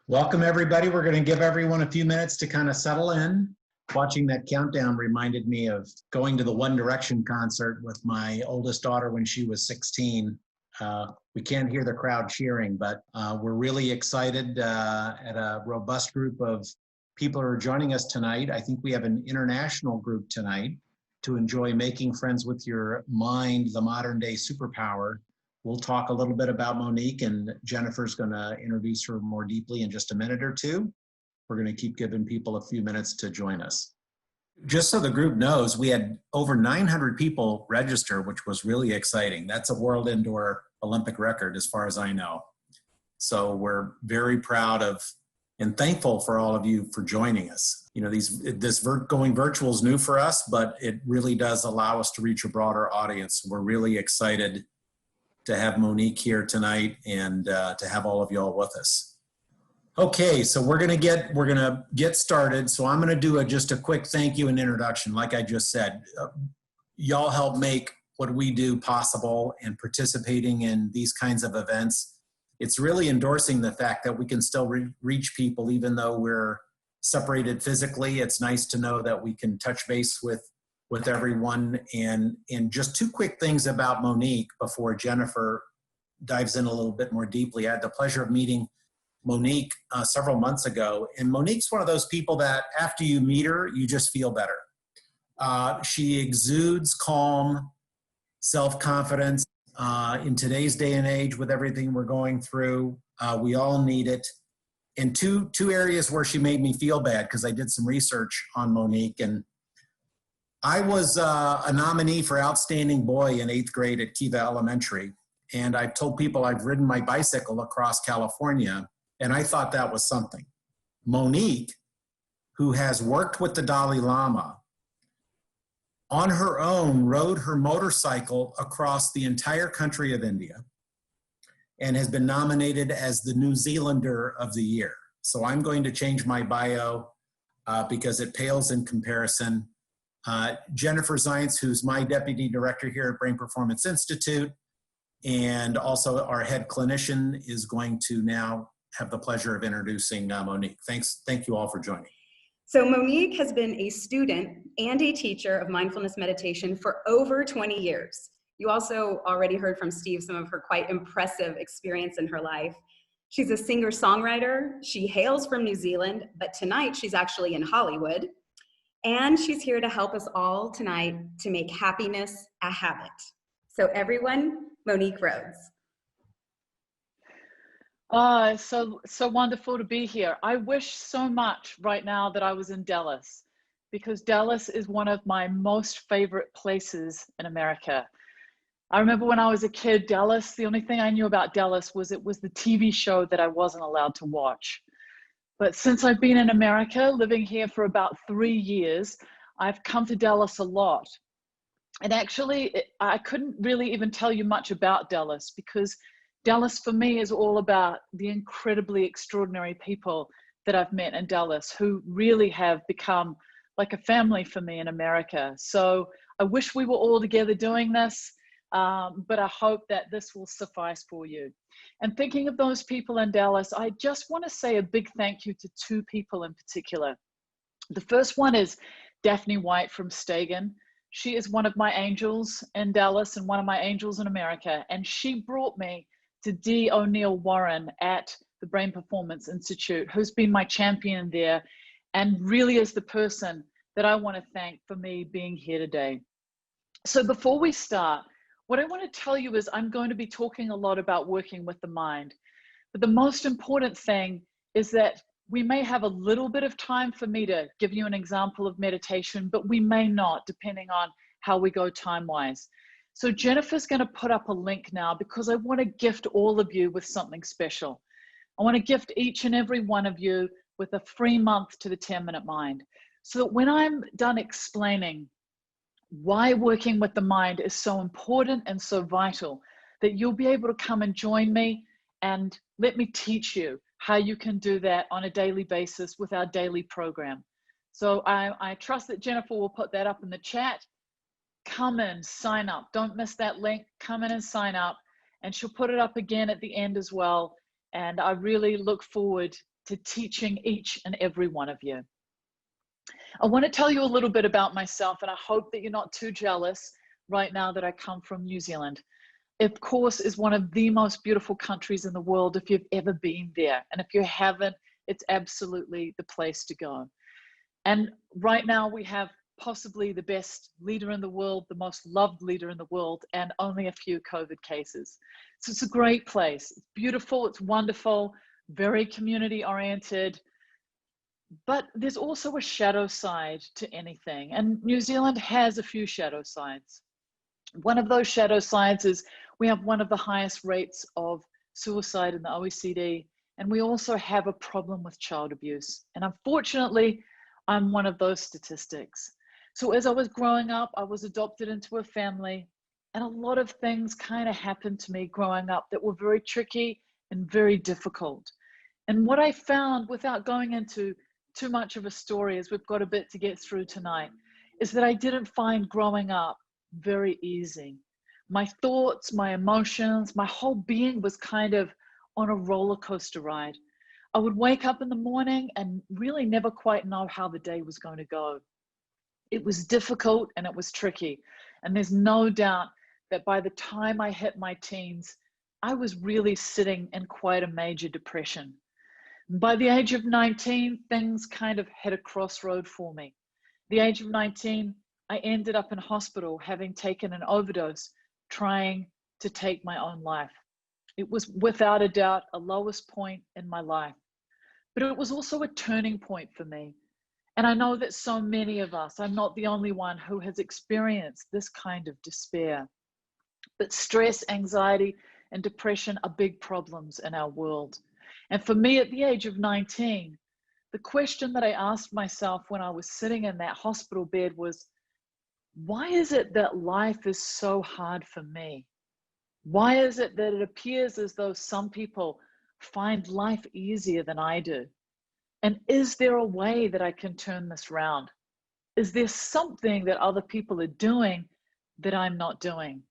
Welcome, everybody. We're going to give everyone a few minutes to kind of settle in. Watching that countdown reminded me of going to the One Direction concert with my oldest daughter when she was 16. We can't hear the crowd cheering, but we're really excited at a robust group of people who are joining us tonight. I think we have an international group tonight to enjoy making friends with your mind, the modern day superpower. We'll talk a little bit about Monique, and Jennifer's going to introduce her more deeply in just a minute or two. We're going to keep giving people a few minutes to join us. Just so the group knows, we had over 900 people register, which was really exciting. That's a World Indoor Olympic record as far as I know. So we're very proud of and thankful for all of you for joining us. You know, going virtual is new for us, but it really does allow us to reach a broader audience. We're really excited to have Monique here tonight and to have all of y'all with us. Okay, so we're gonna get started. So I'm gonna do just a quick thank you and introduction. Like I just said, y'all help make what we do possible, and participating in these kinds of events. It's really endorsing the fact that we can still reach people even though we're separated physically. It's nice to know that we can touch base with everyone. And just two quick things about Monique before Jennifer dives in a little bit more deeply. I had the pleasure of meeting Monique several months ago, and Monique's one of those people that after you meet her, you just feel better. She exudes calm, self-confidence. In today's day and age with everything we're going through, we all need it. And two areas where she made me feel bad, because I did some research on Monique, and I was a nominee for Outstanding Boy in 8th grade at Kiva Elementary. And I've told people I've ridden my bicycle across California, and I thought that was something. Monique, who has worked with the Dalai Lama, on her own rode her motorcycle across the entire country of India and has been nominated as the New Zealander of the Year. So I'm going to change my bio because it pales in comparison. Jennifer Zients, who's my deputy director here at Brain Performance Institute, and also our head clinician, is going to now have the pleasure of introducing Monique. Thank you all for joining. So Monique has been a student and a teacher of mindfulness meditation for over 20 years. You also already heard from Steve some of her quite impressive experience in her life. She's a singer-songwriter. She hails from New Zealand, but tonight she's actually in Hollywood. And she's here to help us all tonight to make happiness a habit. So everyone, Monique Rhodes. So wonderful to be here. I wish so much right now that I was in Dallas, because Dallas is one of my most favorite places in America. I remember when I was a kid, Dallas, the only thing I knew about Dallas was it was the TV show that I wasn't allowed to watch. But since I've been in America, living here for about 3 years, I've come to Dallas a lot. And actually, I couldn't really even tell you much about Dallas, because Dallas for me is all about the incredibly extraordinary people that I've met in Dallas, who really have become like a family for me in America. So I wish we were all together doing this, but I hope that this will suffice for you. And thinking of those people in Dallas, I just want to say a big thank you to two people in particular. The first one is Daphne White from Stagen. She is one of my angels in Dallas and one of my angels in America. And she brought me to Dee O'Neill Warren at the Brain Performance Institute, who's been my champion there and really is the person that I want to thank for me being here today. So before we start, what I want to tell you is I'm going to be talking a lot about working with the mind. But the most important thing is that we may have a little bit of time for me to give you an example of meditation, but we may not, depending on how we go time-wise. So Jennifer's going to put up a link now, because I want to gift all of you with something special. I want to gift each and every one of you with a free month to the 10-Minute Mind, so that when I'm done explaining why working with the mind is so important and so vital, that you'll be able to come and join me And let me teach you how you can do that on a daily basis with our daily program. So I trust that Jennifer will put that up in the chat. Come in, sign up. Don't miss that link. Come in and sign up. And she'll put it up again at the end as well. And I really look forward to teaching each and every one of you. I want to tell you a little bit about myself, and I hope that you're not too jealous right now that I come from New Zealand. Of course, is one of the most beautiful countries in the world if you've ever been there. And if you haven't, it's absolutely the place to go. And right now we have possibly the best leader in the world, the most loved leader in the world, and only a few COVID cases. So it's a great place. It's beautiful, it's wonderful, very community oriented. But there's also a shadow side to anything. And New Zealand has a few shadow sides. One of those shadow sides is we have one of the highest rates of suicide in the OECD. And we also have a problem with child abuse. And unfortunately, I'm one of those statistics. So as I was growing up, I was adopted into a family, and a lot of things kind of happened to me growing up that were very tricky and very difficult. And what I found, without going into too much of a story, as we've got a bit to get through tonight, is that I didn't find growing up very easy. My thoughts, my emotions, my whole being was kind of on a roller coaster ride. I would wake up in the morning and really never quite know how the day was going to go. It was difficult and it was tricky. And there's no doubt that by the time I hit my teens, I was really sitting in quite a major depression. By the age of 19, things kind of hit a crossroad for me. The age of 19, I ended up in hospital having taken an overdose, trying to take my own life. It was without a doubt a lowest point in my life, but it was also a turning point for me. And I know that so many of us, I'm not the only one who has experienced this kind of despair. But stress, anxiety, and depression are big problems in our world. And for me, at the age of 19, the question that I asked myself when I was sitting in that hospital bed was, why is it that life is so hard for me? Why is it that it appears as though some people find life easier than I do? And is there a way that I can turn this around? Is there something that other people are doing that I'm not doing?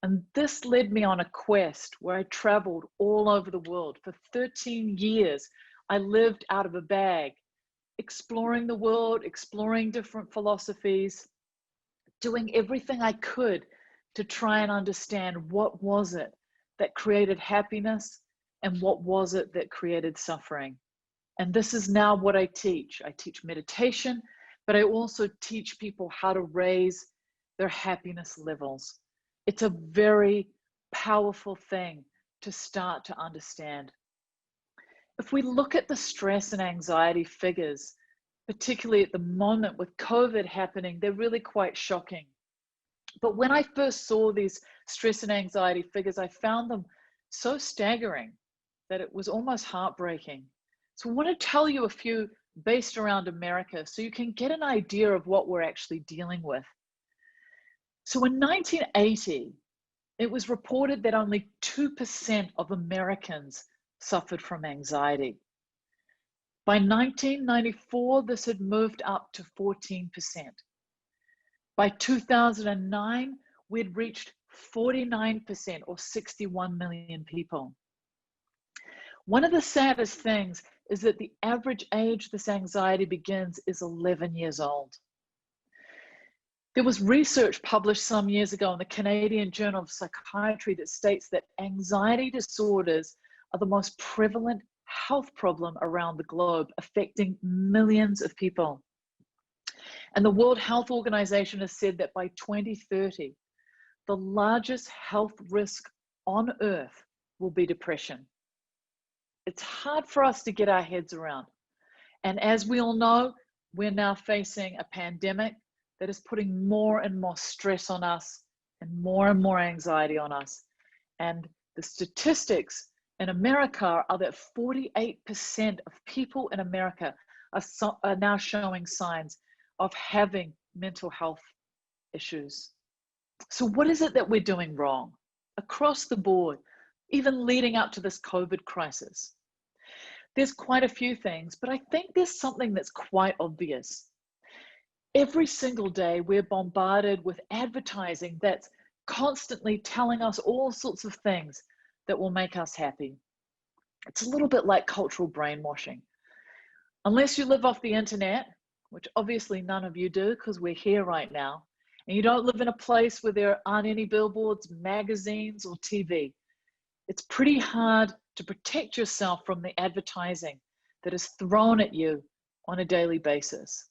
And this led me on a quest where I traveled all over the world. For 13 years, I lived out of a bag, exploring the world, exploring different philosophies, doing everything I could to try and understand what was it that created happiness and what was it that created suffering. And this is now what I teach. I teach meditation, but I also teach people how to raise their happiness levels. It's a very powerful thing to start to understand. If we look at the stress and anxiety figures, particularly at the moment with COVID happening, they're really quite shocking. But when I first saw these stress and anxiety figures, I found them so staggering that it was almost heartbreaking. So I want to tell you a few based around America so you can get an idea of what we're actually dealing with. So in 1980, it was reported that only 2% of Americans suffered from anxiety. By 1994, this had moved up to 14%. By 2009, we'd reached 49%, or 61 million people. One of the saddest things is that the average age this anxiety begins is 11 years old. There was research published some years ago in the Canadian Journal of Psychiatry that states that anxiety disorders are the most prevalent health problem around the globe, affecting millions of people. And the World Health Organization has said that by 2030, the largest health risk on earth will be depression. It's hard for us to get our heads around. And as we all know, we're now facing a pandemic that is putting more and more stress on us and more anxiety on us. And the statistics in America are that 48% of people in America are now showing signs of having mental health issues. So what is it that we're doing wrong? Across the board, even leading up to this COVID crisis. There's quite a few things, but I think there's something that's quite obvious. Every single day, we're bombarded with advertising that's constantly telling us all sorts of things that will make us happy. It's a little bit like cultural brainwashing. Unless you live off the internet, which obviously none of you do because we're here right now, and you don't live in a place where there aren't any billboards, magazines, or TV, it's pretty hard to protect yourself from the advertising that is thrown at you on a daily basis.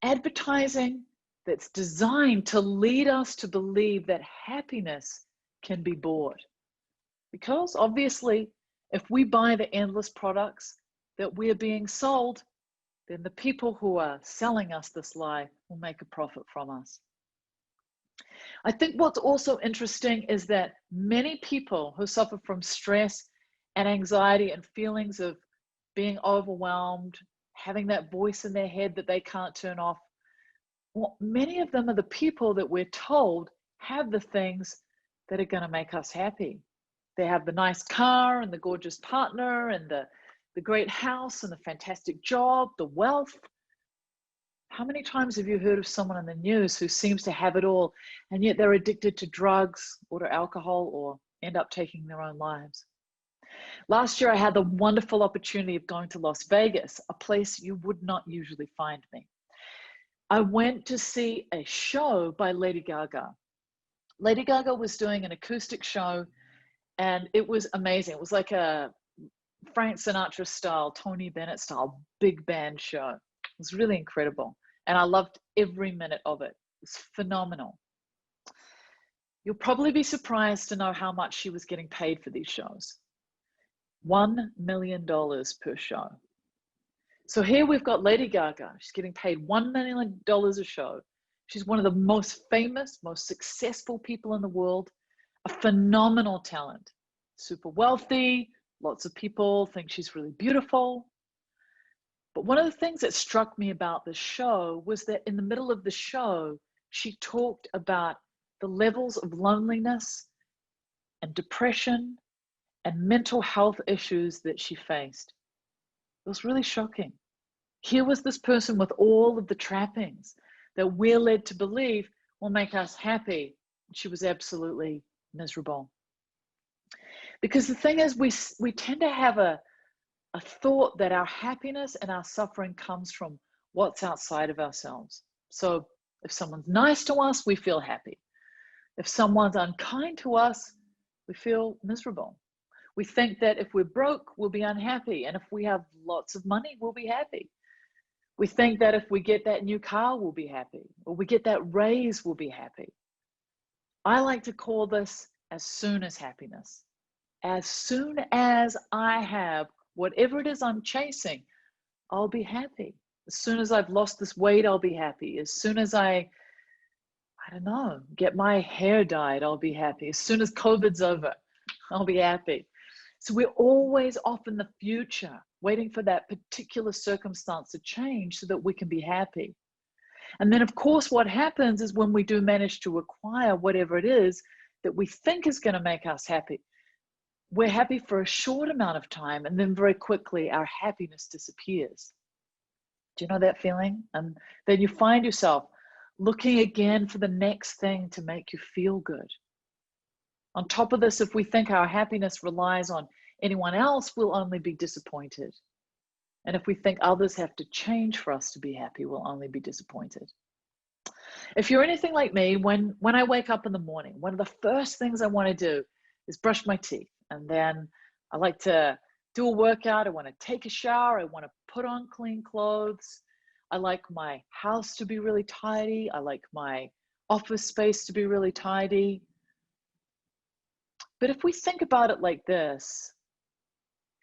Advertising that's designed to lead us to believe that happiness can be bought. Because obviously, if we buy the endless products that we're being sold, then the people who are selling us this lie will make a profit from us. I think what's also interesting is that many people who suffer from stress and anxiety and feelings of being overwhelmed, having that voice in their head that they can't turn off, well, many of them are the people that we're told have the things that are going to make us happy. They have the nice car and the gorgeous partner and the great house and the fantastic job, the wealth. How many times have you heard of someone in the news who seems to have it all, and yet they're addicted to drugs or to alcohol or end up taking their own lives? Last year, I had the wonderful opportunity of going to Las Vegas, a place you would not usually find me. I went to see a show by Lady Gaga. Lady Gaga was doing an acoustic show, and it was amazing. It was like a Frank Sinatra style, Tony Bennett style, big band show. It was really incredible. And I loved every minute of it. It was phenomenal. You'll probably be surprised to know how much she was getting paid for these shows. $1 million per show. So here we've got Lady Gaga. She's getting paid $1 million a show. She's one of the most famous, most successful people in the world, a phenomenal talent, super wealthy. Lots of people think she's really beautiful. But one of the things that struck me about this show was that in the middle of the show, she talked about the levels of loneliness and depression and mental health issues that she faced. It was really shocking. Here was this person with all of the trappings that we're led to believe will make us happy. She was absolutely miserable. Because the thing is, we tend to have a thought that our happiness and our suffering comes from what's outside of ourselves. So if someone's nice to us, we feel happy. If someone's unkind to us, we feel miserable. We think that if we're broke, we'll be unhappy. And if we have lots of money, we'll be happy. We think that if we get that new car, we'll be happy. Or we get that raise, we'll be happy. I like to call this as soon as happiness. As soon as I have whatever it is I'm chasing, I'll be happy. As soon as I've lost this weight, I'll be happy. As soon as I don't know, get my hair dyed, I'll be happy. As soon as COVID's over, I'll be happy. So we're always off in the future, waiting for that particular circumstance to change so that we can be happy. And then, of course, what happens is when we do manage to acquire whatever it is that we think is going to make us happy, we're happy for a short amount of time, and then very quickly our happiness disappears. Do you know that feeling? And then you find yourself looking again for the next thing to make you feel good. On top of this, if we think our happiness relies on anyone else, we'll only be disappointed. And if we think others have to change for us to be happy, we'll only be disappointed. If you're anything like me, when I wake up in the morning, one of the first things I want to do is brush my teeth. And then I like to do a workout. I want to take a shower. I want to put on clean clothes. I like my house to be really tidy. I like my office space to be really tidy. But if we think about it like this,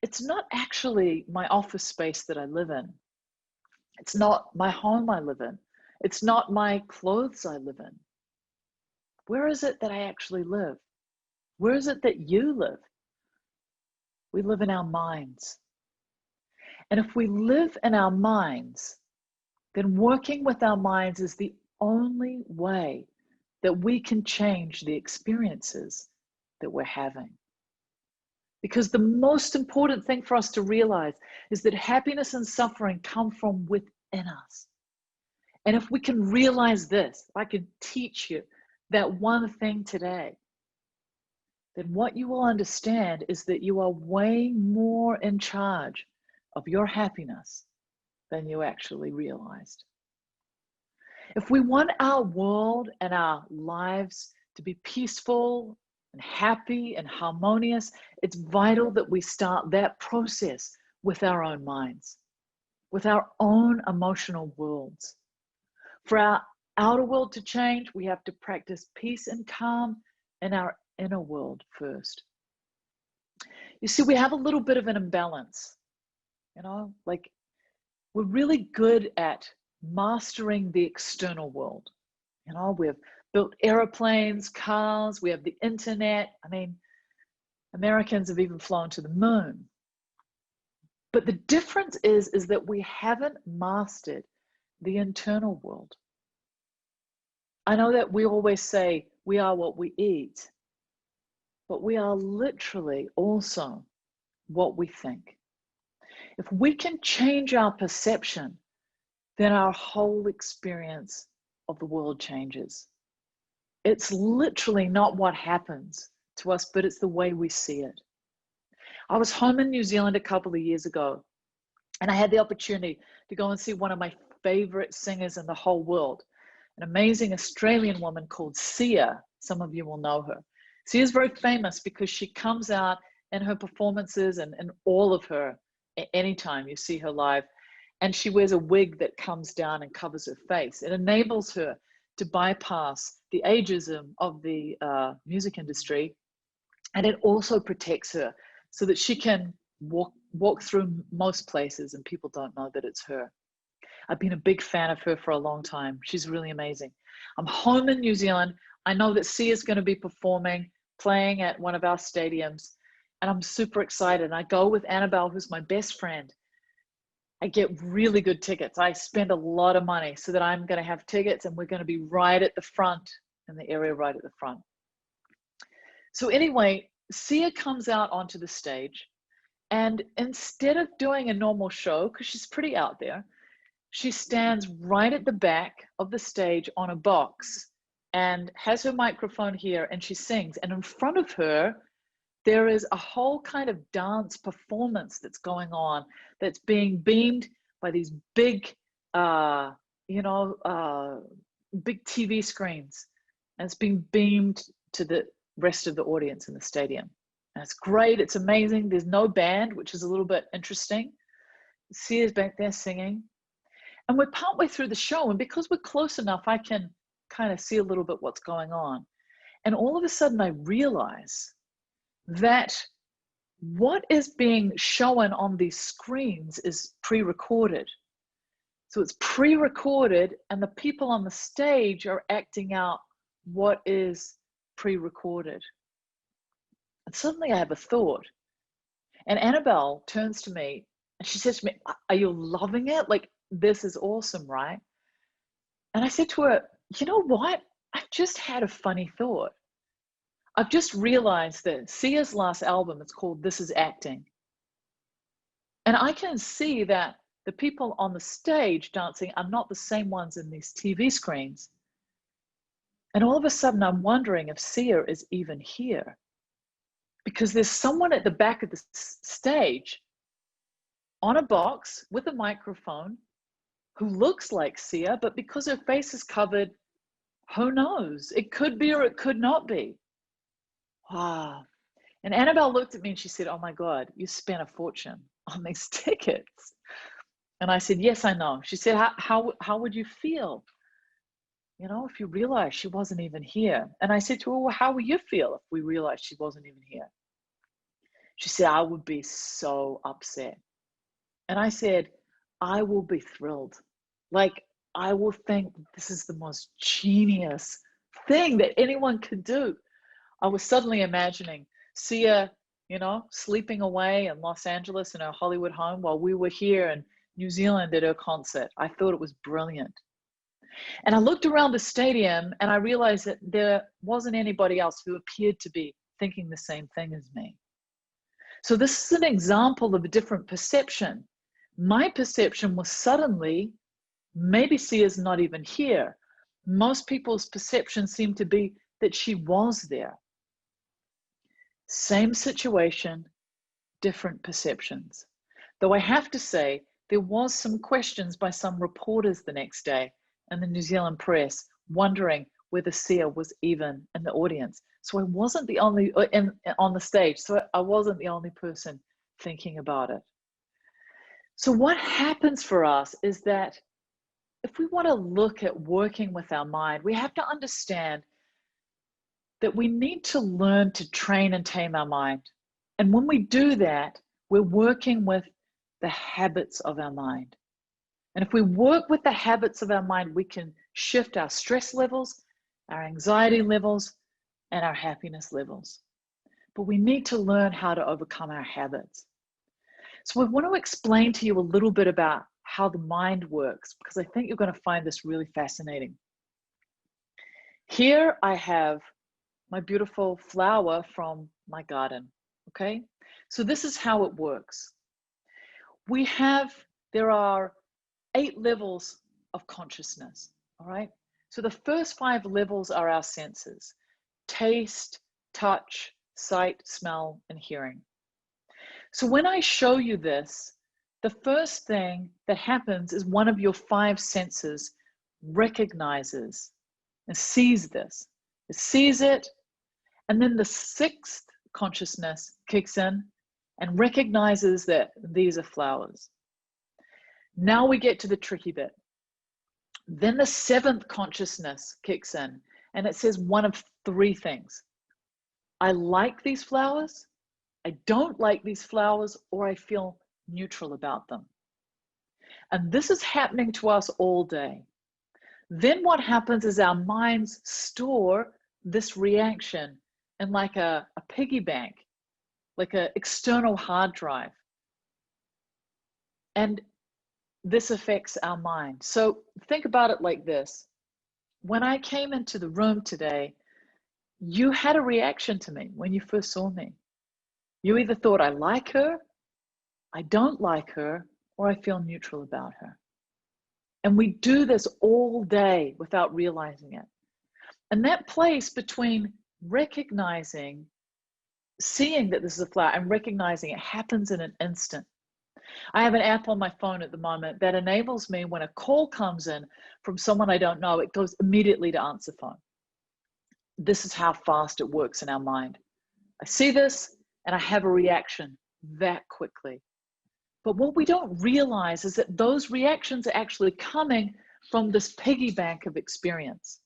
it's not actually my office space that I live in. It's not my home I live in. It's not my clothes I live in. Where is it that I actually live? Where is it that you live? We live in our minds. And if we live in our minds, then working with our minds is the only way that we can change the experiences that we're having. Because the most important thing for us to realize is that happiness and suffering come from within us. And if we can realize this, if I can teach you that one thing today, then what you will understand is that you are way more in charge of your happiness than you actually realized. If we want our world and our lives to be peaceful and happy and harmonious, it's vital that we start that process with our own minds, with our own emotional worlds. For our outer world to change, we have to practice peace and calm in our inner world first. You see, we have a little bit of an imbalance, like we're really good at mastering the external world. We've built airplanes, cars, we have the internet. I mean, Americans have even flown to the moon. But the difference is that we haven't mastered the internal world. I know that we always say we are what we eat, but we are literally also what we think. If we can change our perception, then our whole experience of the world changes. It's literally not what happens to us, but it's the way we see it. I was home in New Zealand a couple of years ago, and I had the opportunity to go and see one of my favorite singers in the whole world, an amazing Australian woman called Sia. Some of you will know her. Sia is very famous because she comes out in her performances and all of her, anytime you see her live, and she wears a wig that comes down and covers her face. It enables her to bypass the ageism of the music industry, and it also protects her so that she can walk through most places and people don't know that it's her. I've been a big fan of her for a long time. She's really amazing. I'm home in New Zealand. I know that Sia's going to be playing at one of our stadiums, and I'm super excited. I go with Annabelle, who's my best friend. I get really good tickets. I spend a lot of money so that I'm going to have tickets, and we're going to be right at the front, in the area right at the front. So anyway, Sia comes out onto the stage, and instead of doing a normal show, because she's pretty out there, she stands right at the back of the stage on a box and has her microphone here, and she sings. And in front of her, there is a whole kind of dance performance that's going on, that's being beamed by these big, big TV screens. And it's being beamed to the rest of the audience in the stadium. And it's great, it's amazing. There's no band, which is a little bit interesting. Sia's back there singing. And we're partway through the show, and because we're close enough, I can kind of see a little bit what's going on. And all of a sudden I realize that what is being shown on these screens is pre-recorded. So it's pre-recorded, and the people on the stage are acting out what is pre-recorded. And suddenly I have a thought. And Annabelle turns to me and she says to me, "Are you loving it? Like, this is awesome, right?" And I said to her, "You know what? I've just had a funny thought. I've just realized that Sia's last album is called This Is Acting. And I can see that the people on the stage dancing are not the same ones in these TV screens. And all of a sudden, I'm wondering if Sia is even here. Because there's someone at the back of the stage on a box with a microphone who looks like Sia, but because her face is covered, who knows? It could be or it could not be." Wow. And Annabelle looked at me and she said, "Oh my God, you spent a fortune on these tickets." And I said, "Yes, I know." She said, how would you feel, if you realized she wasn't even here?" And I said to her, "Well, how would you feel if we realized she wasn't even here?" She said, "I would be so upset." And I said, "I will be thrilled. Like, I will think this is the most genius thing that anyone could do." I was suddenly imagining Sia, sleeping away in Los Angeles in her Hollywood home while we were here in New Zealand at her concert. I thought it was brilliant. And I looked around the stadium and I realized that there wasn't anybody else who appeared to be thinking the same thing as me. So this is an example of a different perception. My perception was suddenly, maybe Sia's not even here. Most people's perception seemed to be that she was there. Same situation, different perceptions. Though I have to say, there was some questions by some reporters the next day in the New Zealand press wondering whether Sia was even in the audience. So I wasn't the only, on the stage, so I wasn't the only person thinking about it. So what happens for us is that if we want to look at working with our mind, we have to understand that we need to learn to train and tame our mind. And when we do that, we're working with the habits of our mind. And if we work with the habits of our mind, we can shift our stress levels, our anxiety levels, and our happiness levels. But we need to learn how to overcome our habits. So I want to explain to you a little bit about how the mind works, because I think you're going to find this really fascinating. Here I have my beautiful flower from my garden, okay? So this is how it works. There are 8 levels of consciousness, all right? So the first 5 levels are our senses: taste, touch, sight, smell, and hearing. So when I show you this, the first thing that happens is one of your 5 senses recognizes and sees this. It sees it, and then the 6th consciousness kicks in and recognizes that these are flowers. Now we get to the tricky bit. Then the 7th consciousness kicks in, and it says one of 3 things. I like these flowers, I don't like these flowers, or I feel neutral about them. And this is happening to us all day. Then what happens is our minds store this reaction in like a piggy bank, like an external hard drive. And this affects our mind. So think about it like this. When I came into the room today, you had a reaction to me when you first saw me. You either thought I like her, I don't like her, or I feel neutral about her. And we do this all day without realizing it. And that place between recognizing, seeing that this is a flower and recognizing it happens in an instant. I have an app on my phone at the moment that enables me, when a call comes in from someone I don't know, it goes immediately to answer phone. This is how fast it works in our mind. I see this and I have a reaction that quickly. But what we don't realize is that those reactions are actually coming from this piggy bank of experience.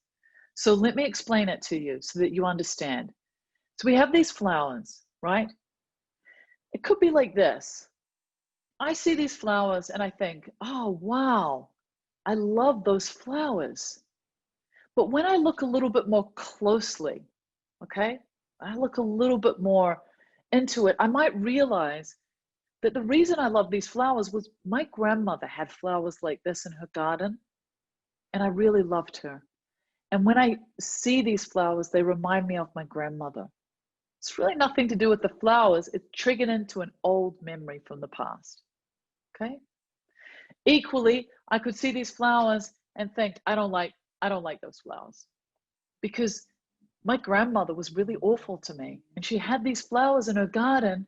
So let me explain it to you so that you understand. So we have these flowers, right? It could be like this. I see these flowers and I think, oh, wow, I love those flowers. But when I look a little bit more closely, okay, I look a little bit more into it, I might realize that the reason I love these flowers was my grandmother had flowers like this in her garden, and I really loved her. And when I see these flowers, they remind me of my grandmother. It's really nothing to do with the flowers. It's triggered into an old memory from the past, okay? Equally, I could see these flowers and think, I don't like those flowers, because my grandmother was really awful to me, and she had these flowers in her garden.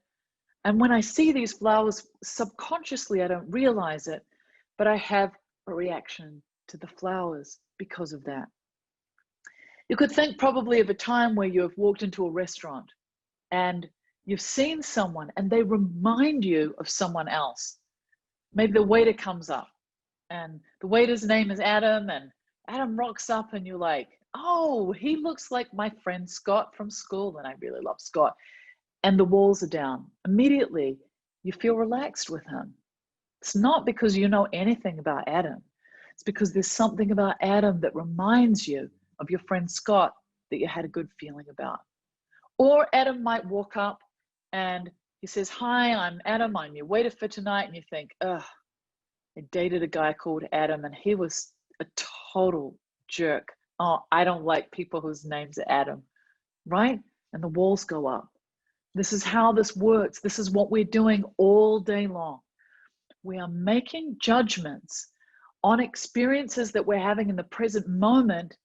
And when I see these flowers, subconsciously, I don't realize it, but I have a reaction to the flowers because of that. You could think probably of a time where you have walked into a restaurant and you've seen someone and they remind you of someone else. Maybe the waiter comes up and the waiter's name is Adam, and Adam rocks up and you're like, oh, he looks like my friend Scott from school, and I really love Scott. And the walls are down. Immediately, you feel relaxed with him. It's not because you know anything about Adam. It's because there's something about Adam that reminds you of your friend Scott that you had a good feeling about. Or Adam might walk up and he says, hi, I'm Adam, I'm your waiter for tonight. And you think, ugh, I dated a guy called Adam and he was a total jerk. Oh, I don't like people whose names are Adam, right? And the walls go up. This is how this works. This is what we're doing all day long. We are making judgments on experiences that we're having in the present moment,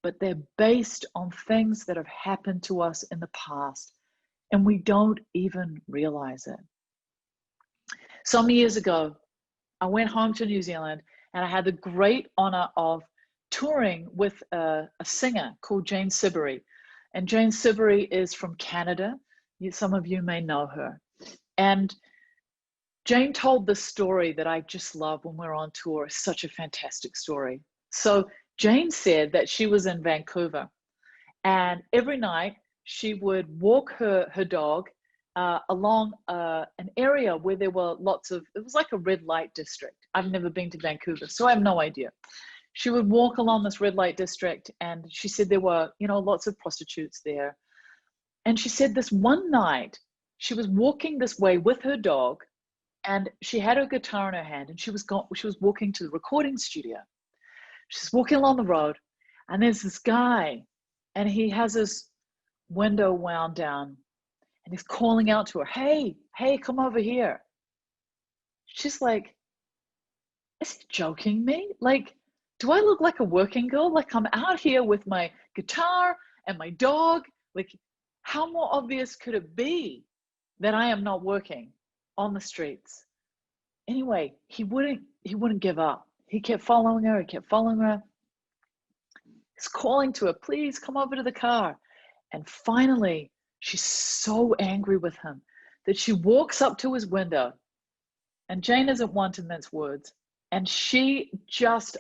but they're based on things that have happened to us in the past, and we don't even realize it. Some years ago, I went home to New Zealand, and I had the great honor of touring with a singer called Jane Siberry. And Jane Siberry is from Canada. Some of you may know her. And Jane told this story that I just love when we're on tour. It's such a fantastic story. So Jane said that she was in Vancouver, and every night she would walk her dog along an area where there were lots of, it was like a red light district. I've never been to Vancouver, so I have no idea. She would walk along this red light district, and she said there were, you know, lots of prostitutes there. And she said this one night, she was walking this way with her dog, and she had her guitar in her hand, and she was walking to the recording studio. She's walking along the road, and there's this guy, and he has his window wound down, and he's calling out to her, hey, come over here. She's like, is he joking me? Like, do I look like a working girl? Like, I'm out here with my guitar and my dog. Like, how more obvious could it be that I am not working on the streets? Anyway, he wouldn't give up. He kept following her. He's calling to her, please come over to the car. And finally, she's so angry with him that she walks up to his window. And Jane isn't one to mince words. And she just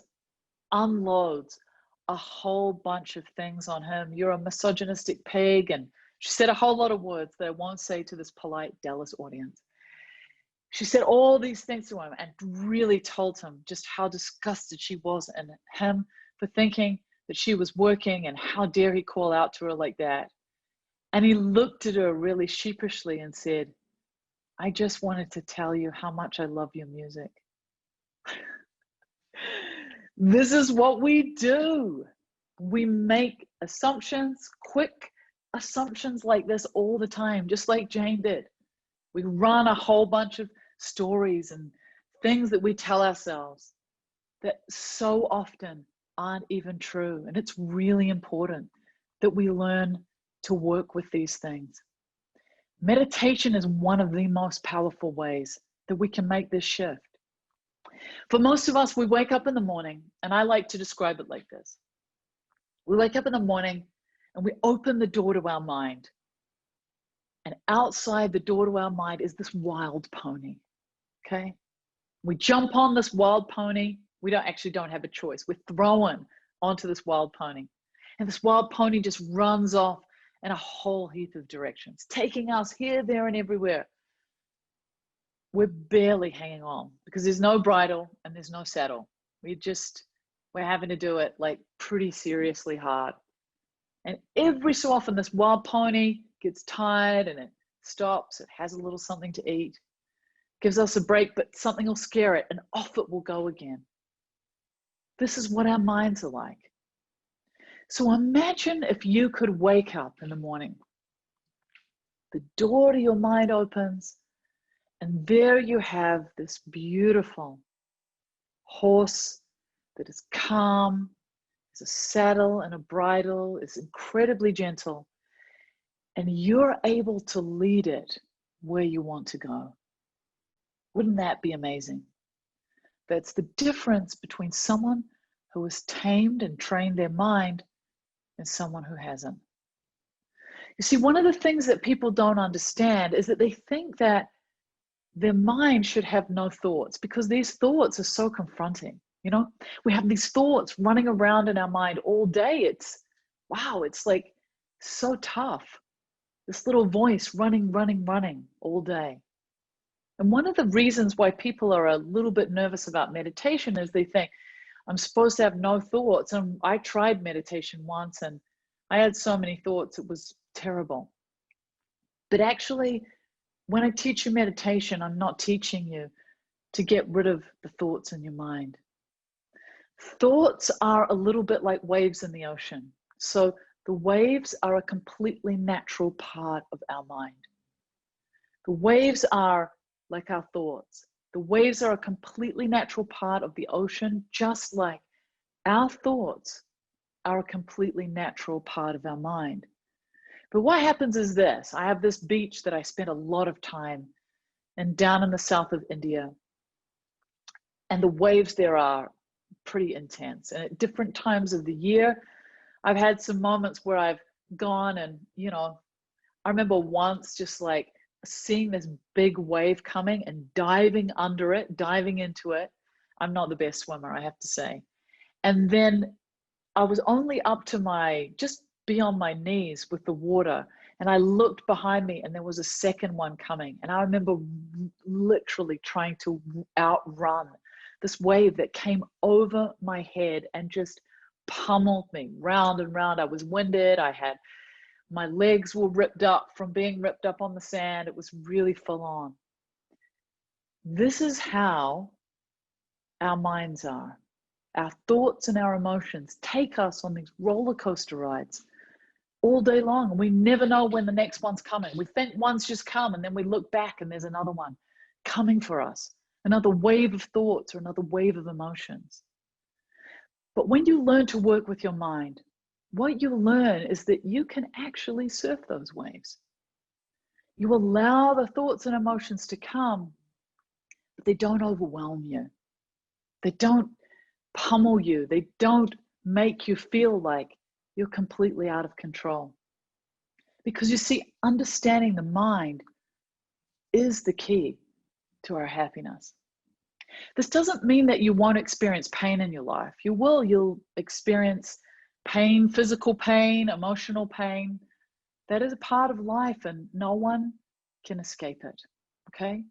unloads a whole bunch of things on him. You're a misogynistic pig. And she said a whole lot of words that I won't say to this polite Dallas audience. She said all these things to him and really told him just how disgusted she was in him for thinking that she was working, and how dare he call out to her like that. And he looked at her really sheepishly and said, I just wanted to tell you how much I love your music. This is what we do. We make assumptions, quick assumptions like this all the time, just like Jane did. We run a whole bunch of stories and things that we tell ourselves that so often aren't even true. And it's really important that we learn to work with these things. Meditation is one of the most powerful ways that we can make this shift. For most of us, we wake up in the morning, and I like to describe it like this. We wake up in the morning and we open the door to our mind. And outside the door to our mind is this wild pony, okay? We jump on this wild pony. We don't have a choice. We're thrown onto this wild pony. And this wild pony just runs off in a whole heap of directions, taking us here, there, and everywhere. We're barely hanging on because there's no bridle and there's no saddle. We're having to do it like pretty seriously hard. And every so often this wild pony gets tired and it stops. It has a little something to eat, gives us a break, but something will scare it and off it will go again. This is what our minds are like. So imagine if you could wake up in the morning, the door to your mind opens, and there you have this beautiful horse that is calm, has a saddle and a bridle, is incredibly gentle, and you're able to lead it where you want to go. Wouldn't that be amazing? That's the difference between someone who has tamed and trained their mind and someone who hasn't. You see, one of the things that people don't understand is that they think that their mind should have no thoughts, because these thoughts are so confronting. You know, we have these thoughts running around in our mind all day. It's like so tough. This little voice running all day. And one of the reasons why people are a little bit nervous about meditation is they think, I'm supposed to have no thoughts. And I tried meditation once and I had so many thoughts, it was terrible. But actually, when I teach you meditation, I'm not teaching you to get rid of the thoughts in your mind. Thoughts are a little bit like waves in the ocean. So the waves are a completely natural part of our mind. The waves are like our thoughts. The waves are a completely natural part of the ocean, just like our thoughts are a completely natural part of our mind. But what happens is this. I have this beach that I spent a lot of time in down in the south of India. And the waves there are pretty intense. And at different times of the year, I've had some moments where I've gone and, I remember once just like seeing this big wave coming and diving under it, diving into it. I'm not the best swimmer, I have to say. And then I was only up to just beyond my knees with the water. And I looked behind me and there was a second one coming. And I remember literally trying to outrun this wave that came over my head and just pummeled me round and round. I was winded. My legs were ripped up from being ripped up on the sand. It was really full on. This is how our minds are. Our thoughts and our emotions take us on these roller coaster rides all day long. And we never know when the next one's coming. We think one's just come and then we look back and there's another one coming for us. Another wave of thoughts or another wave of emotions. But when you learn to work with your mind, what you learn is that you can actually surf those waves. You allow the thoughts and emotions to come, but they don't overwhelm you. They don't pummel you. They don't make you feel like you're completely out of control. Because you see, understanding the mind is the key to our happiness. This doesn't mean that you won't experience pain in your life. You will. You'll experience pain, physical pain, emotional pain. That is a part of life and no one can escape it, okay?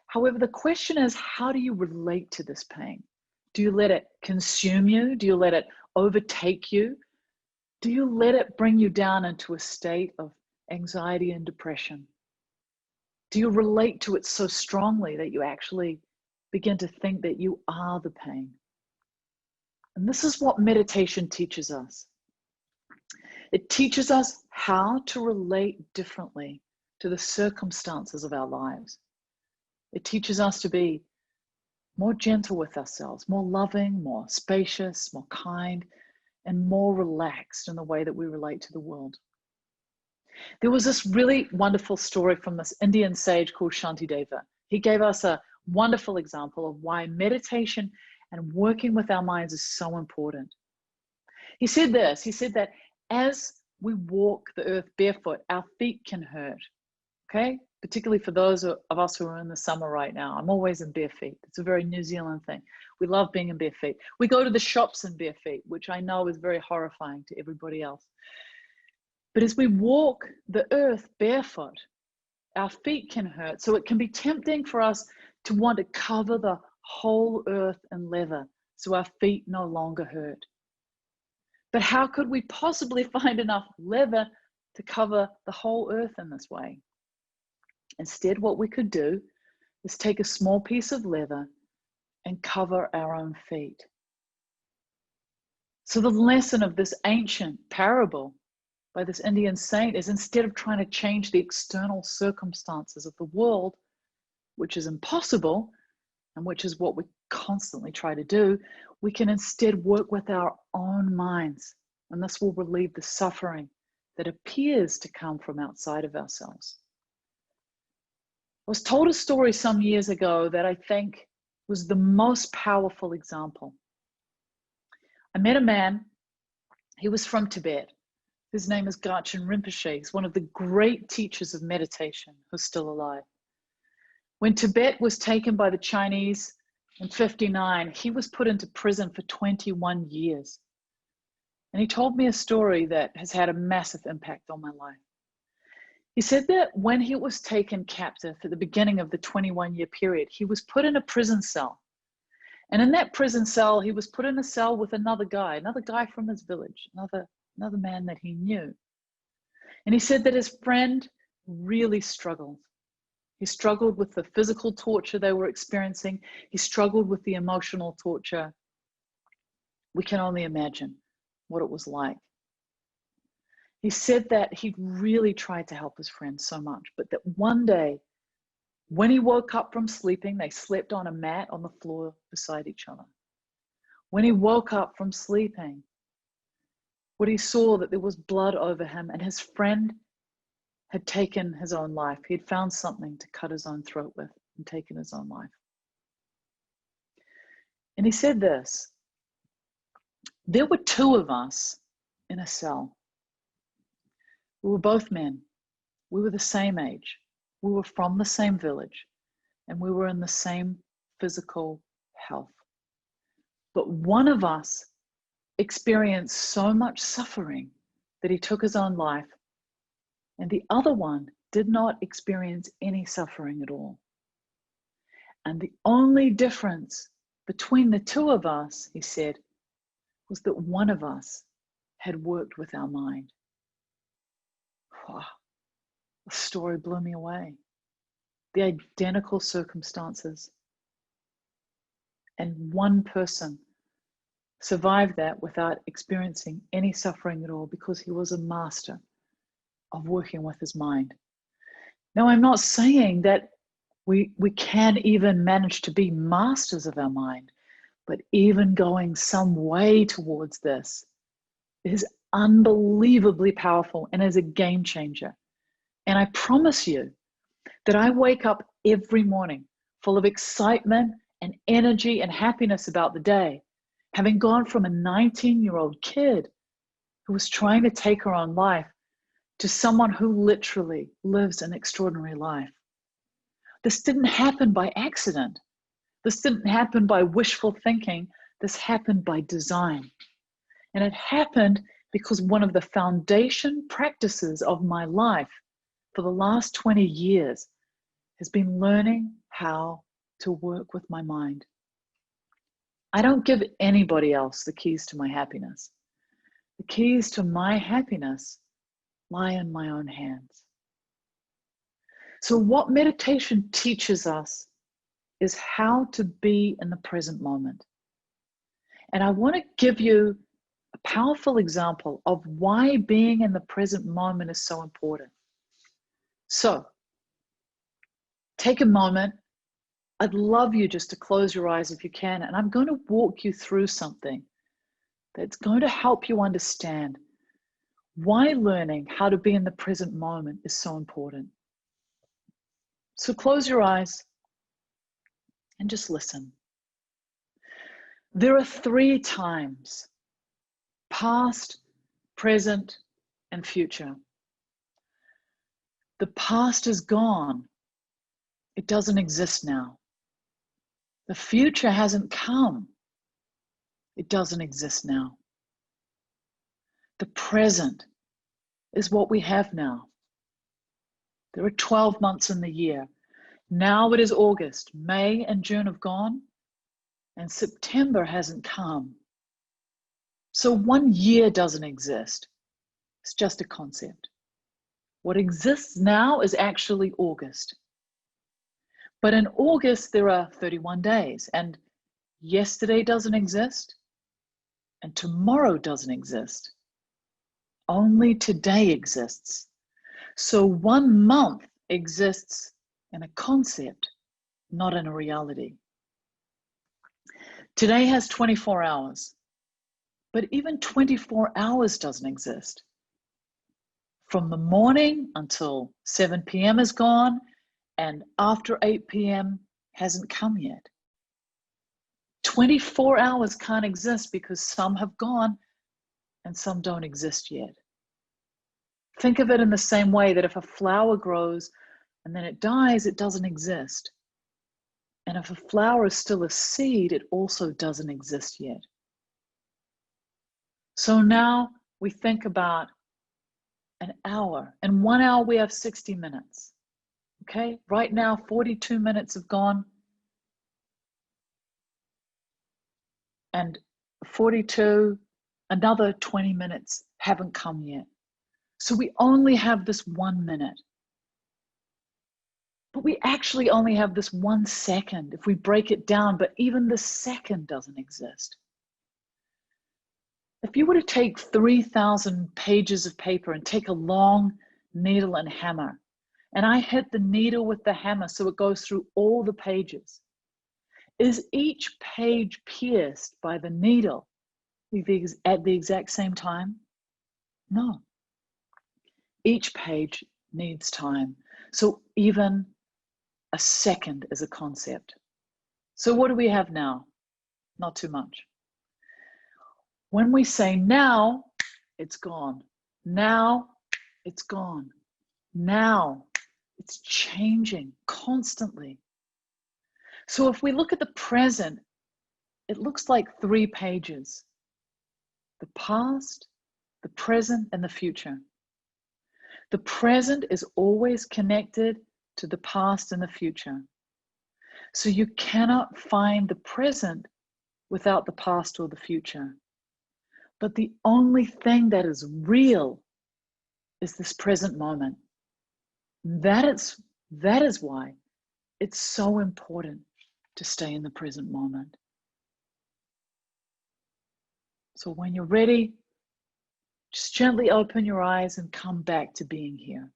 However, the question is, how do you relate to this pain? Do you let it consume you? Do you let it overtake you? Do you let it bring you down into a state of anxiety and depression? Do you relate to it so strongly that you actually begin to think that you are the pain? And this is what meditation teaches us. It teaches us how to relate differently to the circumstances of our lives. It teaches us to be more gentle with ourselves, more loving, more spacious, more kind, and more relaxed in the way that we relate to the world. There was this really wonderful story from this Indian sage called Shantideva. He gave us a wonderful example of why meditation and working with our minds is so important. He said this, he said that as we walk the earth barefoot, our feet can hurt, okay? Particularly for those of us who are in the summer right now. I'm always in bare feet. It's a very New Zealand thing. We love being in bare feet. We go to the shops in bare feet, which I know is very horrifying to everybody else. But as we walk the earth barefoot, our feet can hurt. So it can be tempting for us to want to cover the whole earth in leather so our feet no longer hurt. But how could we possibly find enough leather to cover the whole earth in this way? Instead, what we could do is take a small piece of leather and cover our own feet. So the lesson of this ancient parable by this Indian saint is, instead of trying to change the external circumstances of the world, which is impossible, and which is what we constantly try to do, we can instead work with our own minds. And this will relieve the suffering that appears to come from outside of ourselves. I was told a story some years ago that I think was the most powerful example. I met a man, he was from Tibet. His name is Gachin Rinpoche. He's one of the great teachers of meditation who's still alive. When Tibet was taken by the Chinese in 1959, he was put into prison for 21 years. And he told me a story that has had a massive impact on my life. He said that when he was taken captive at the beginning of the 21-year period, he was put in a prison cell. And in that prison cell, he was put in a cell with another guy from his village, another man that he knew. And he said that his friend really struggled. He struggled with the physical torture they were experiencing. He struggled with the emotional torture. We can only imagine what it was like. He said that he really tried to help his friend so much, but that one day When he woke up from sleeping, they slept on a mat on the floor beside each other. When he woke up from sleeping, what he saw that there was blood over him, and his friend had taken his own life. He had found something to cut his own throat with and taken his own life. And he said this: there were two of us in a cell. We were both men. We were the same age. We were from the same village, and we were in the same physical health. But one of us experienced so much suffering that he took his own life, and the other one did not experience any suffering at all. And the only difference between the two of us, he said, was that one of us had worked with our mind. Wow. The story blew me away. The identical circumstances. And one person survived that without experiencing any suffering at all because he was a master of working with his mind. Now, I'm not saying that we can even manage to be masters of our mind, but even going some way towards this is unbelievably powerful and is a game changer. And I promise you that I wake up every morning full of excitement and energy and happiness about the day, having gone from a 19-year-old kid who was trying to take her own life to someone who literally lives an extraordinary life. This didn't happen by accident. This didn't happen by wishful thinking. This happened by design. And it happened because one of the foundation practices of my life for the last 20 years has been learning how to work with my mind. I don't give anybody else the keys to my happiness. The keys to my happiness lie in my own hands. So what meditation teaches us is how to be in the present moment. And I want to give you a powerful example of why being in the present moment is so important. So, take a moment. I'd love you just to close your eyes if you can, and I'm going to walk you through something that's going to help you understand why learning how to be in the present moment is so important. So close your eyes and just listen. There are 3 times: past, present, and future. The past is gone. It doesn't exist now. The future hasn't come. It doesn't exist now. The present is what we have now. There are 12 months in the year. Now it is August. May and June have gone, and September hasn't come. So 1 year doesn't exist. It's just a concept. What exists now is actually August. But in August, there are 31 days, and yesterday doesn't exist, and tomorrow doesn't exist. Only today exists. So 1 month exists in a concept, not in a reality. Today has 24 hours, but even 24 hours doesn't exist. From the morning until 7 p.m. is gone, and after 8 p.m. hasn't come yet. 24 hours can't exist because some have gone and some don't exist yet. Think of it in the same way that if a flower grows and then it dies, it doesn't exist. And if a flower is still a seed, it also doesn't exist yet. So now we think about an hour. In 1 hour, we have 60 minutes. Okay, right now, 42 minutes have gone. And 42, another 20 minutes haven't come yet. So we only have this 1 minute. But we actually only have this 1 second if we break it down, but even the second doesn't exist. If you were to take 3,000 pages of paper and take a long needle and hammer and I hit the needle with the hammer so it goes through all the pages. Is each page pierced by the needle at the exact same time? No. Each page needs time. So even a second is a concept. So what do we have now? Not too much. When we say now, it's gone. Now, it's gone. Now, it's changing constantly. So if we look at the present, it looks like 3 pages. The past, the present, and the future. The present is always connected to the past and the future. So you cannot find the present without the past or the future. But the only thing that is real is this present moment. That is why it's so important to stay in the present moment. So when you're ready, just gently open your eyes and come back to being here.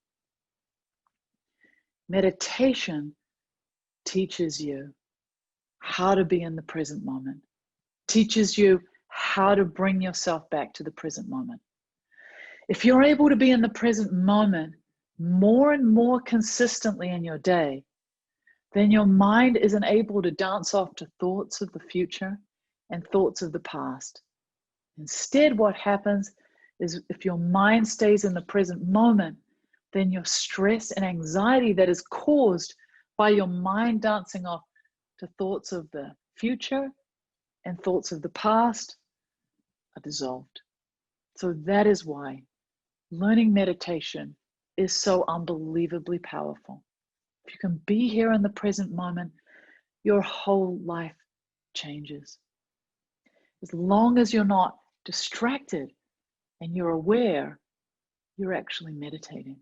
Meditation teaches you how to be in the present moment, teaches you how to bring yourself back to the present moment. If you're able to be in the present moment more and more consistently in your day, then your mind isn't able to dance off to thoughts of the future and thoughts of the past. Instead, what happens is if your mind stays in the present moment, then your stress and anxiety that is caused by your mind dancing off to thoughts of the future and thoughts of the past are dissolved. So that is why learning meditation is so unbelievably powerful. If you can be here in the present moment, your whole life changes. As long as you're not distracted and you're aware, you're actually meditating.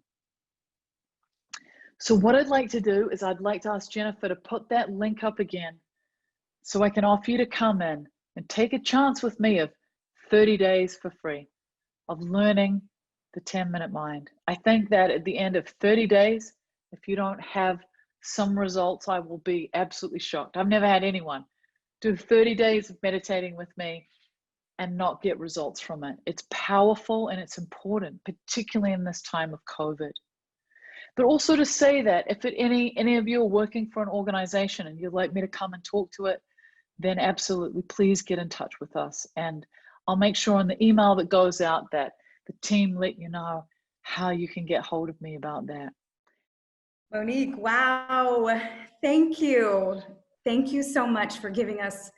So what I'd like to do is I'd like to ask Jennifer to put that link up again so I can offer you to come in and take a chance with me of 30 days for free of learning the 10-minute mind. I think that at the end of 30 days, if you don't have some results, I will be absolutely shocked. I've never had anyone do 30 days of meditating with me and not get results from it. It's powerful and it's important, particularly in this time of COVID. But also to say that if any of you are working for an organization and you'd like me to come and talk to it, then absolutely please get in touch with us. And I'll make sure on the email that goes out that the team let you know how you can get hold of me about that. Monique, wow. Thank you. Thank you so much for giving us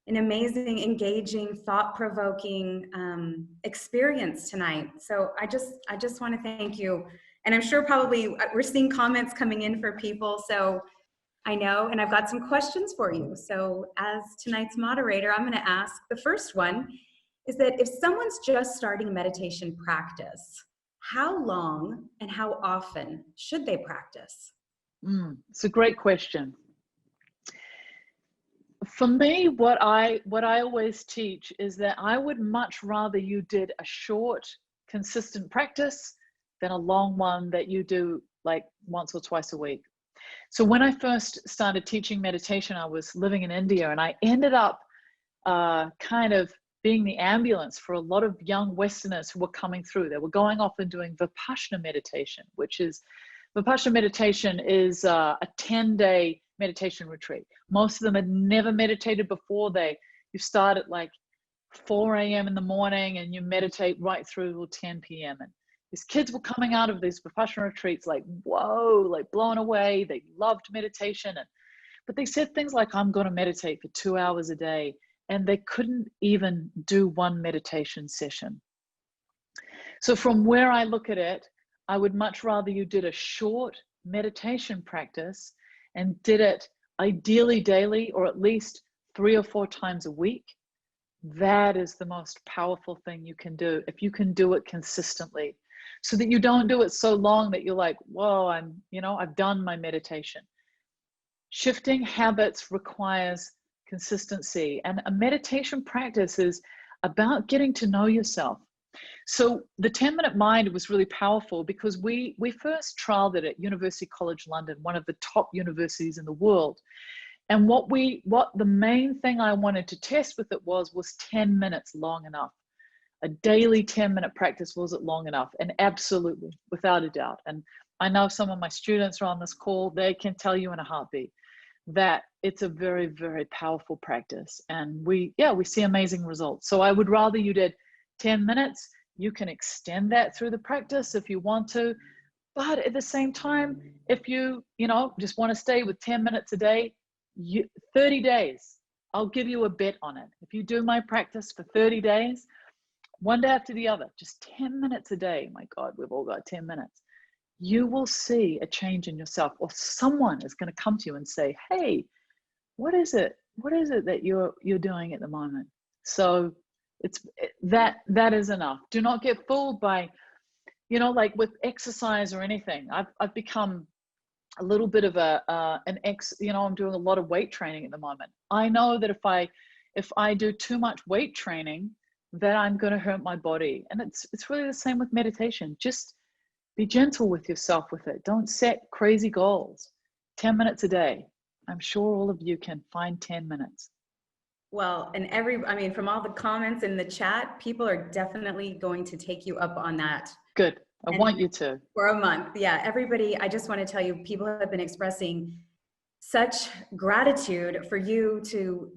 an amazing, engaging, thought-provoking experience tonight. So I just want to thank you. And I'm sure probably we're seeing comments coming in for people. So I know, and I've got some questions for you. So as tonight's moderator, I'm going to ask the first one is that if someone's just starting meditation practice, how long and how often should they practice? It's a great question. For me, what I always teach is that I would much rather you did a short, consistent practice than a long one that you do like once or twice a week. So when I first started teaching meditation, I was living in India, and I ended up kind of being the ambulance for a lot of young Westerners who were coming through. They were going off and doing Vipassana meditation, Vipassana meditation is a 10-day meditation retreat. Most of them had never meditated before. You start at like 4 a.m. in the morning and you meditate right through till 10 p.m. And these kids were coming out of these Vipassana retreats like, whoa, like blown away. They loved meditation. But they said things like, I'm going to meditate for 2 hours a day. And they couldn't even do one meditation session. So from where I look at it, I would much rather you did a short meditation practice and did it ideally daily or at least 3 or 4 times a week. That is the most powerful thing you can do if you can do it consistently, so that you don't do it so long that you're like, whoa, I've done my meditation. Shifting habits requires consistency, and a meditation practice is about getting to know yourself. So the 10-minute mind was really powerful because we first trialed it at University College London, one of the top universities in the world. And what the main thing I wanted to test with it was 10 minutes long enough? A daily 10-minute practice, was it long enough? And absolutely, without a doubt. And I know some of my students are on this call, they can tell you in a heartbeat that it's a very, very powerful practice. And we see amazing results. So I would rather you did 10 minutes. You can extend that through the practice if you want to. But at the same time, if you just want to stay with 10 minutes a day, 30 days, I'll give you a bet on it. If you do my practice for 30 days, one day after the other, just 10 minutes a day. My God, we've all got 10 minutes. You will see a change in yourself, or someone is going to come to you and say, hey, what is it that you're doing at the moment? So that is enough. Do not get fooled by, like with exercise or anything. I've become a little bit of I'm doing a lot of weight training at the moment. I know that if I do too much weight training, that I'm going to hurt my body. And it's really the same with meditation. Just be gentle with yourself with it. Don't set crazy goals. 10 minutes a day. I'm sure all of you can find 10 minutes. Well, and from all the comments in the chat, people are definitely going to take you up on that. Good. I want you to. For a month. Yeah, everybody, I just want to tell you, people have been expressing such gratitude for you to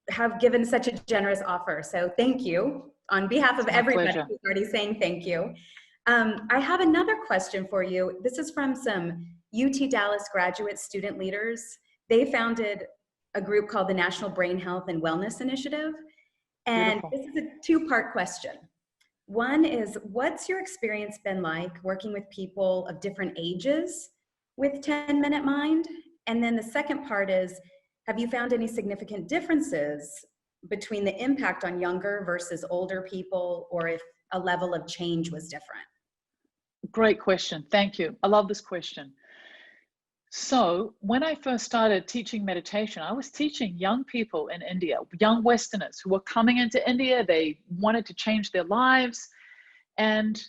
have given such a generous offer. So thank you on behalf of everybody who's already saying thank you. I have another question for you. This is from some UT Dallas graduate student leaders. They founded a group called the National Brain Health and Wellness Initiative. And This is a two-part question. One is, what's your experience been like working with people of different ages with 10-minute mind? And then the second part is, have you found any significant differences between the impact on younger versus older people, or if a level of change was different? Great question. Thank you. I love this question. So when I first started teaching meditation, I was teaching young people in India, young Westerners who were coming into India. They wanted to change their lives. And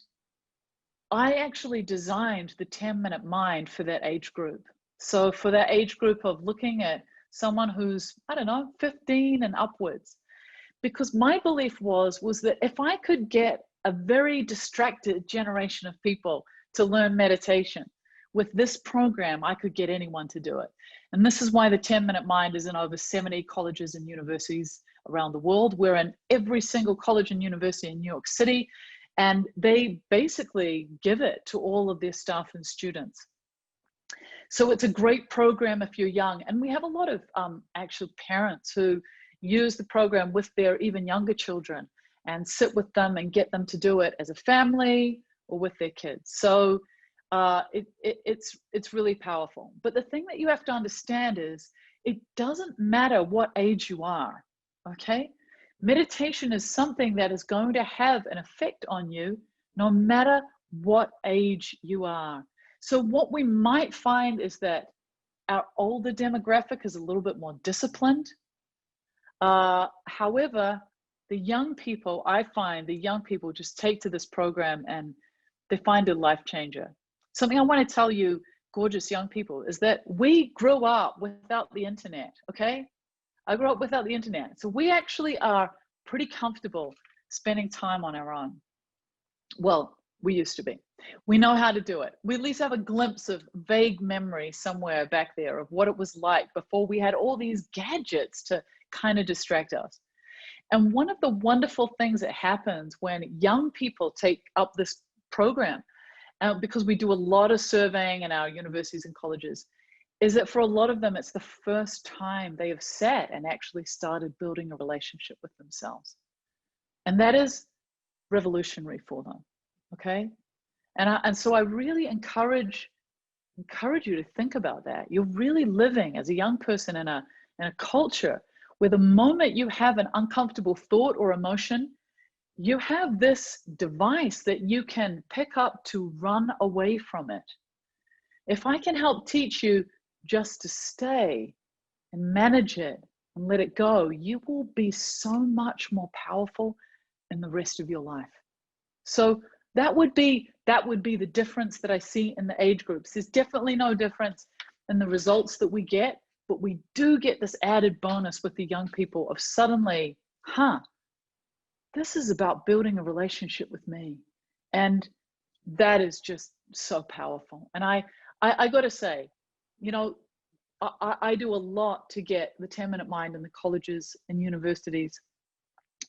I actually designed the 10-minute mind for that age group. So for that age group of looking at someone who's, 15 and upwards, because my belief was that if I could get a very distracted generation of people to learn meditation with this program, I could get anyone to do it. And this is why the 10-minute mind is in over 70 colleges and universities around the world. We're in every single college and university in New York City, and they basically give it to all of their staff and students. So it's a great program if you're young. And we have a lot of actual parents who use the program with their even younger children and sit with them and get them to do it as a family or with their kids. So it's really powerful. But the thing that you have to understand is it doesn't matter what age you are, okay? Meditation is something that is going to have an effect on you no matter what age you are. So what we might find is that our older demographic is a little bit more disciplined. However, the young people, I find the young people just take to this program and they find a life changer. Something I want to tell you, gorgeous young people, is that we grew up without the internet, okay? I grew up without the internet. So we actually are pretty comfortable spending time on our own. Well, we used to be. We know how to do it. We at least have a glimpse of vague memory somewhere back there of what it was like before we had all these gadgets to kind of distract us. And one of the wonderful things that happens when young people take up this program, because we do a lot of surveying in our universities and colleges, is that for a lot of them, it's the first time they have sat and actually started building a relationship with themselves. And that is revolutionary for them, okay? And so I really encourage you to think about that. You're really living as a young person in a culture where the moment you have an uncomfortable thought or emotion, you have this device that you can pick up to run away from it. If I can help teach you just to stay and manage it and let it go, you will be so much more powerful in the rest of your life. So that would be the difference that I see in the age groups. There's definitely no difference in the results that we get, but we do get this added bonus with the young people of suddenly, this is about building a relationship with me. And that is just so powerful. And I got to say, you know, I do a lot to get the 10-minute mind in the colleges and universities.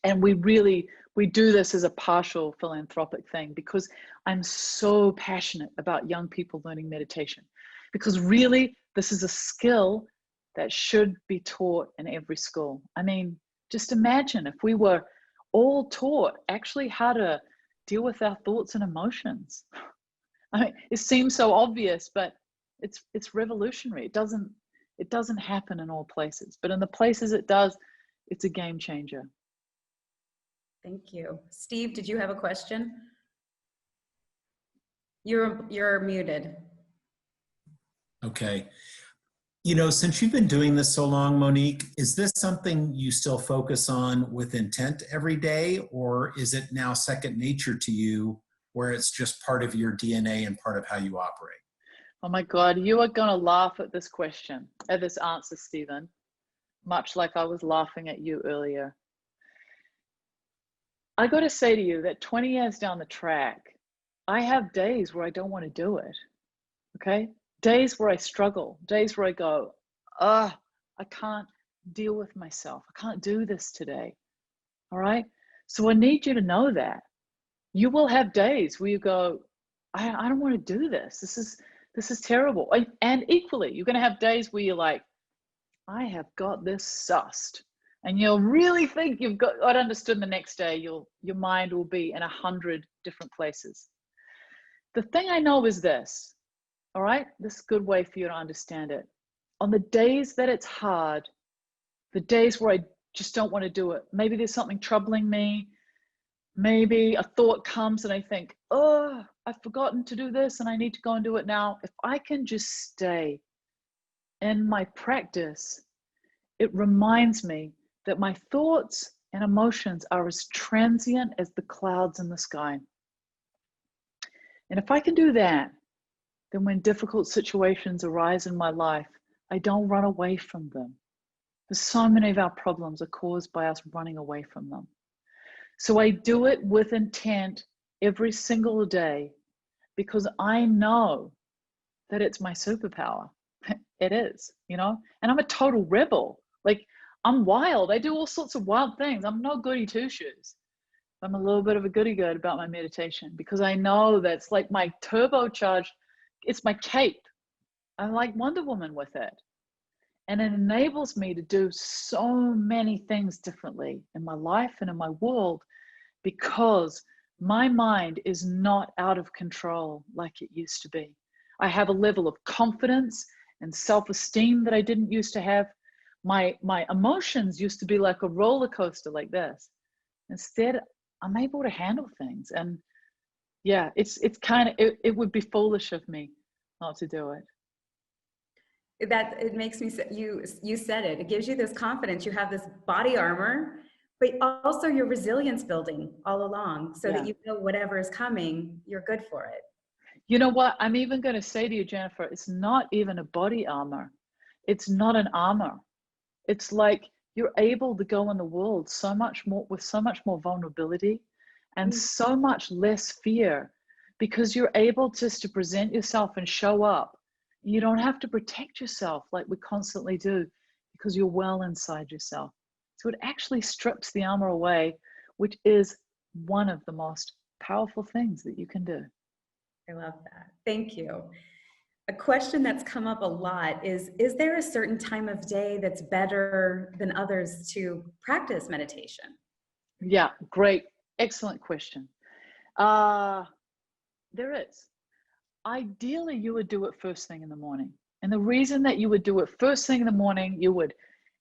And we do this as a partial philanthropic thing because I'm so passionate about young people learning meditation. Because really, this is a skill that should be taught in every school. I mean, just imagine if we were all taught actually how to deal with our thoughts and emotions. I mean, it seems so obvious, but it's revolutionary. It doesn't happen in all places, but in the places it does, it's a game changer. Thank you. Steve, did you have a question? You're muted. Okay. You know, since you've been doing this so long, Monique, is this something you still focus on with intent every day, or is it now second nature to you where it's just part of your DNA and part of how you operate? Oh my God, you are going to laugh at this question, at this answer, Stephen, much like I was laughing at you earlier. I got to say to you that 20 years down the track, I have days where I don't want to do it. Okay? Days where I struggle, days where I go, I can't deal with myself. I can't do this today. All right? So I need you to know that. You will have days where you go, I don't want to do this. This is terrible. And equally, you're going to have days where you're like, I have got this sussed. And you'll really think you've got understood. The next day, your mind will be in 100 different places. The thing I know is this, all right? This is a good way for you to understand it. On the days that it's hard, the days where I just don't want to do it, maybe there's something troubling me, maybe a thought comes and I think, oh, I've forgotten to do this and I need to go and do it now. If I can just stay in my practice, it reminds me that my thoughts and emotions are as transient as the clouds in the sky. And if I can do that, then when difficult situations arise in my life, I don't run away from them. Because so many of our problems are caused by us running away from them. So I do it with intent every single day because I know that it's my superpower. It is, you know, and I'm a total rebel. Like, I'm wild. I do all sorts of wild things. I'm no goody two shoes. I'm a little bit of a goody good about my meditation because I know that's like my turbocharged, it's my cape. I'm like Wonder Woman with it. And it enables me to do so many things differently in my life and in my world because my mind is not out of control like it used to be. I have a level of confidence and self-esteem that I didn't used to have. My emotions used to be like a roller coaster like this. Instead, I'm able to handle things. And yeah, it's kind of, it would be foolish of me not to do it. That it makes me, you said it, it gives you this confidence. You have this body armor, but also your resilience building all along so that you know whatever is coming, you're good for it. You know what? I'm even going to say to you, Jennifer, it's not even a body armor. It's not an armor. It's like you're able to go in the world so much more with so much more vulnerability and so much less fear because you're able just to present yourself and show up. You don't have to protect yourself like we constantly do because you're well inside yourself. So it actually strips the armor away, which is one of the most powerful things that you can do. I love that. Thank you. A question that's come up a lot is there a certain time of day that's better than others to practice meditation? Yeah, great. Excellent question. There is. Ideally, you would do it first thing in the morning. And the reason that you would do it first thing in the morning, you would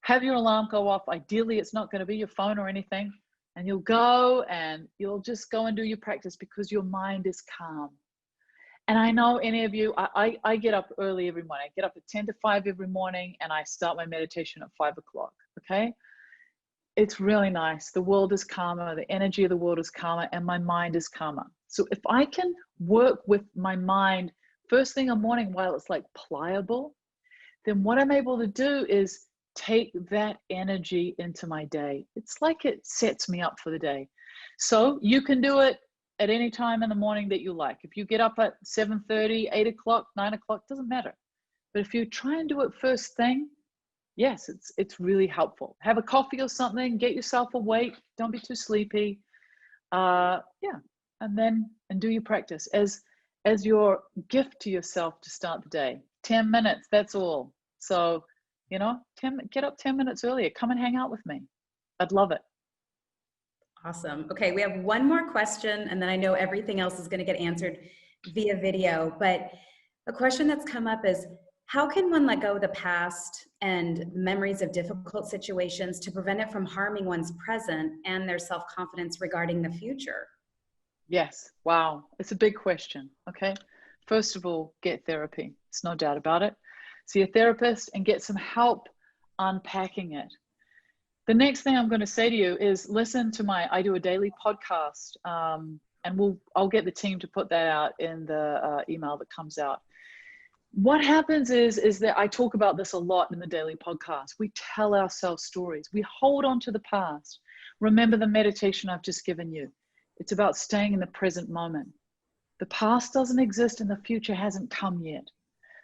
have your alarm go off. Ideally, it's not going to be your phone or anything. And you'll go and you'll just go and do your practice because your mind is calm. And I know any of you, I get up early every morning. I get up at 10 to 5 every morning and I start my meditation at 5 o'clock, okay? it's really nice. The world is calmer, the energy of the world is calmer, and my mind is calmer. So if I can work with my mind first thing in the morning while it's like pliable, then what I'm able to do is take that energy into my day. It's like it sets me up for the day. So you can do it at any time in the morning that you like. If you get up at 7:30, 8 o'clock, 9 o'clock, doesn't matter. But if you try and do it first thing, yes, it's really helpful. Have a coffee or something, get yourself awake, don't be too sleepy. Yeah, and do your practice as your gift to yourself to start the day. 10 minutes, that's all. So, get up 10 minutes earlier. Come and hang out with me. I'd love it. Awesome. Okay, we have one more question, and then I know everything else is going to get answered via video. But a question that's come up is, how can one let go of the past and memories of difficult situations to prevent it from harming one's present and their self-confidence regarding the future? Yes. Wow. It's a big question. Okay. First of all, get therapy. There's no doubt about it. See a therapist and get some help unpacking it. The next thing I'm going to say to you is listen to I do a daily podcast, and I'll get the team to put that out in the email that comes out. What happens is that I talk about this a lot in the daily podcast. We tell ourselves stories. We hold on to the past. Remember the meditation I've just given you. It's about staying in the present moment. The past doesn't exist and the future hasn't come yet.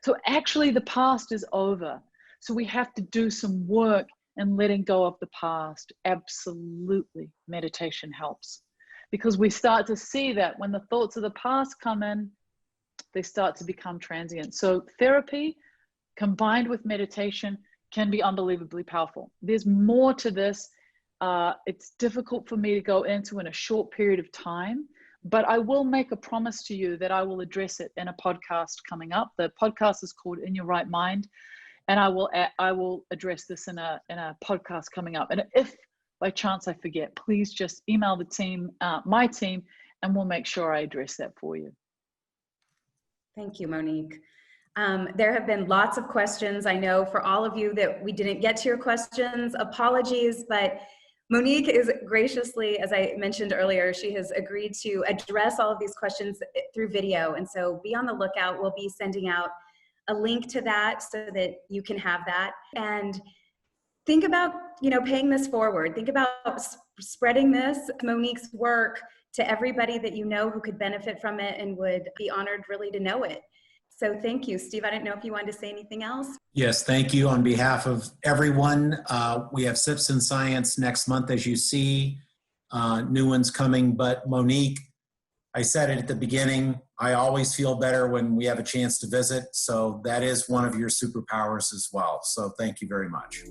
So actually the past is over. So we have to do some work in letting go of the past. Absolutely, meditation helps. Because we start to see that when the thoughts of the past come in, they start to become transient. So therapy combined with meditation can be unbelievably powerful. There's more to this. It's difficult for me to go into in a short period of time, but I will make a promise to you that I will address it in a podcast coming up. The podcast is called In Your Right Mind, and I will address this in a podcast coming up. And if by chance I forget, please just email the team, my team, and we'll make sure I address that for you. Thank you, Monique. There have been lots of questions. I know for all of you that we didn't get to your questions, apologies, but Monique is graciously, as I mentioned earlier, she has agreed to address all of these questions through video. And so be on the lookout. We'll be sending out a link to that so that you can have that. And think about, paying this forward. Think about spreading this, Monique's work, to everybody that you know who could benefit from it and would be honored really to know it. So thank you. Steve, I didn't know if you wanted to say anything else. Yes, thank you. On behalf of everyone, we have Sips in Science next month, as you see. New ones coming. But Monique, I said it at the beginning, I always feel better when we have a chance to visit. So that is one of your superpowers as well. So thank you very much.